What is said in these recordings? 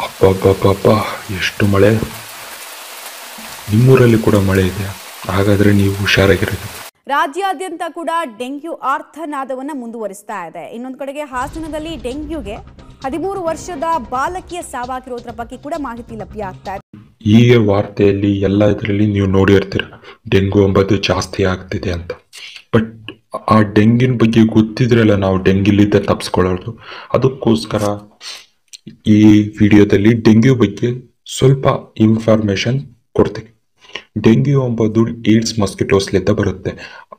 ಅಬ್ಬಬ್ಬಬ್ಬಬ್ಬ ಎಷ್ಟು ಮಳೆ. ನಿಮ್ಮೂರಲ್ಲಿ ಕೂಡ ಮಳೆ ಇದೆ, ಹಾಗಾದ್ರೆ ನೀವು ಹುಷಾರಾಗಿರಬೇಕು. ರಾಜ್ಯಾದ್ಯಂತ ಕೂಡ ಡೆಂಗ್ಯೂ ಆರ್ತನಾದವನ್ನ ಮುಂದುವರಿಸ್ತಾ ಇದೆ. ಇನ್ನೊಂದು ಕಡೆಗೆ ಹಾಸನದಲ್ಲಿ ಡೆಂಗ್ಯೂಗೆ 13 ವರ್ಷದ ಬಾಲಕಿಯ ಸಾವಾಗಿರೋದ್ರ ಬಗ್ಗೆ ಕೂಡ ಮಾಹಿತಿ ಲಭ್ಯ ಆಗ್ತಾ ಇದೆ. ಈಗ ವಾರ್ತೆಯಲ್ಲಿ ಎಲ್ಲ ಇದರಲ್ಲಿ ನೀವು ನೋಡಿರ್ತೀರ, ಡೆಂಗು ಎಂಬುದು ಜಾಸ್ತಿ ಆಗ್ತಿದೆ ಅಂತ. ಬಟ್ ಆ ಡೆಂಗಿನ ಬಗ್ಗೆ ಗೊತ್ತಿದ್ರಲ್ಲ ನಾವು ಡೆಂಗಿಲಿದ್ದ ತಪ್ಪಿಸ್ಕೊಳ್ಳೋದು. ಅದಕ್ಕೋಸ್ಕರ ಈ ವಿಡಿಯೋದಲ್ಲಿ ಡೆಂಗ್ಯೂ ಬಗ್ಗೆ ಸ್ವಲ್ಪ ಇನ್ಫಾರ್ಮೇಶನ್ ಕೊಡ್ತೀನಿ. ಡೆಂಗ್ಯೂ ಎಂಬುದು ಏಡ್ಸ್ ಮಸ್ಕಿಟೋಸ್ಲಿಂದ ಬರುತ್ತೆ.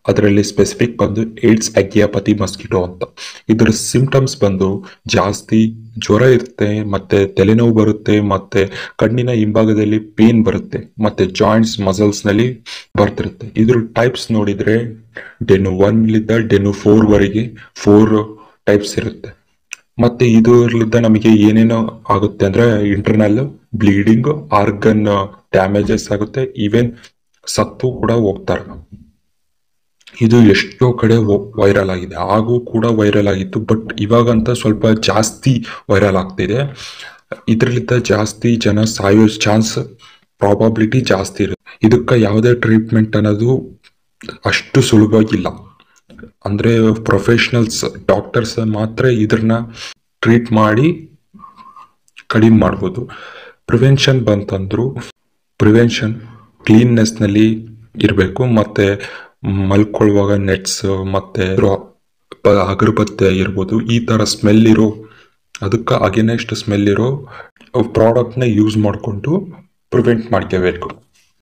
ಅದರಲ್ಲಿ ಸ್ಪೆಸಿಫಿಕ್ ಬಂದು ಏಡ್ಸ್ ಅಗ್ಯಾಪತಿ ಮಸ್ಕಿಟೋ ಅಂತ. ಇದರ ಸಿಂಪ್ಟಮ್ಸ್ ಬಂದು ಜಾಸ್ತಿ ಜ್ವರ ಇರುತ್ತೆ, ಮತ್ತೆ ತಲೆನೋವು ಬರುತ್ತೆ, ಮತ್ತೆ ಕಣ್ಣಿನ ಹಿಂಭಾಗದಲ್ಲಿ ಪೇನ್ ಬರುತ್ತೆ, ಮತ್ತೆ ಜಾಯಿಂಟ್ಸ್ ಮಸಲ್ಸ್ ನಲ್ಲಿ ಬರ್ತಿರುತ್ತೆ. ಇದ್ರ ಟೈಪ್ಸ್ ನೋಡಿದ್ರೆ ಡೆನು 1 ಡೆನು 4 ವರೆಗೆ 4 ಟೈಪ್ಸ್ ಇರುತ್ತೆ. ಮತ್ತೆ ಇದರಿಂದ ನಮಗೆ ಏನೇನೋ ಆಗುತ್ತೆ ಅಂದ್ರೆ ಇಂಟರ್ನಲ್ ಬ್ಲೀಡಿಂಗ್, ಆರ್ಗನ್ ಡ್ಯಾಮೇಜಸ್ ಆಗುತ್ತೆ, ಈವನ್ ಸತ್ತು ಕೂಡ ಹೋಗ್ತಾರೆ. ಇದು ಎಷ್ಟೋ ಕಡೆ ವೈರಲ್ ಆಗಿದೆ, ಹಾಗೂ ಕೂಡ ವೈರಲ್ ಆಗಿತ್ತು. ಬಟ್ ಇವಾಗಂತ ಸ್ವಲ್ಪ ಜಾಸ್ತಿ ವೈರಲ್ ಆಗ್ತಿದೆ. ಇದರಿಂದ ಜಾಸ್ತಿ ಜನ ಸಾಯೋ ಚಾನ್ಸ್ ಪ್ರಾಬಬಿಲಿಟಿ ಜಾಸ್ತಿ ಇರುತ್ತೆ. ಇದಕ್ಕೆ ಯಾವುದೇ ಟ್ರೀಟ್ಮೆಂಟ್ ಅನ್ನೋದು ಅಷ್ಟು ಸುಲಭವಾಗಿಲ್ಲ. ಅಂದ್ರೆ ಪ್ರೊಫೆಷನಲ್ಸ್ ಡಾಕ್ಟರ್ಸ್ ಮಾತ್ರ ಇದನ್ನ ಟ್ರೀಟ್ ಮಾಡಿ ಕಡಿಮೆ ಮಾಡ್ಬೋದು. ಪ್ರಿವೆನ್ಷನ್ ಬಂತಂದ್ರು ಪ್ರಿವೆನ್ಷನ್ ಕ್ಲೀನ್ನೆಸ್ ನಲ್ಲಿ ಇರಬೇಕು. ಮತ್ತೆ ಮಲ್ಕೊಳ್ಳುವಾಗ ನೆಟ್ಸ್ ಮತ್ತೆ ಅಗರಬತ್ತಿ ಆಗಿರ್ಬೋದು, ಈ ತರ ಸ್ಮೆಲ್ ಇರೋ, ಅದಕ್ಕೆ ಅಗೇನೆಸ್ಟ್ ಸ್ಮೆಲ್ ಇರೋ ಪ್ರಾಡಕ್ಟ್ನ ಯೂಸ್ ಮಾಡಿಕೊಂಡು ಪ್ರಿವೆಂಟ್ ಮಾಡ್ಕೋಬೇಕು.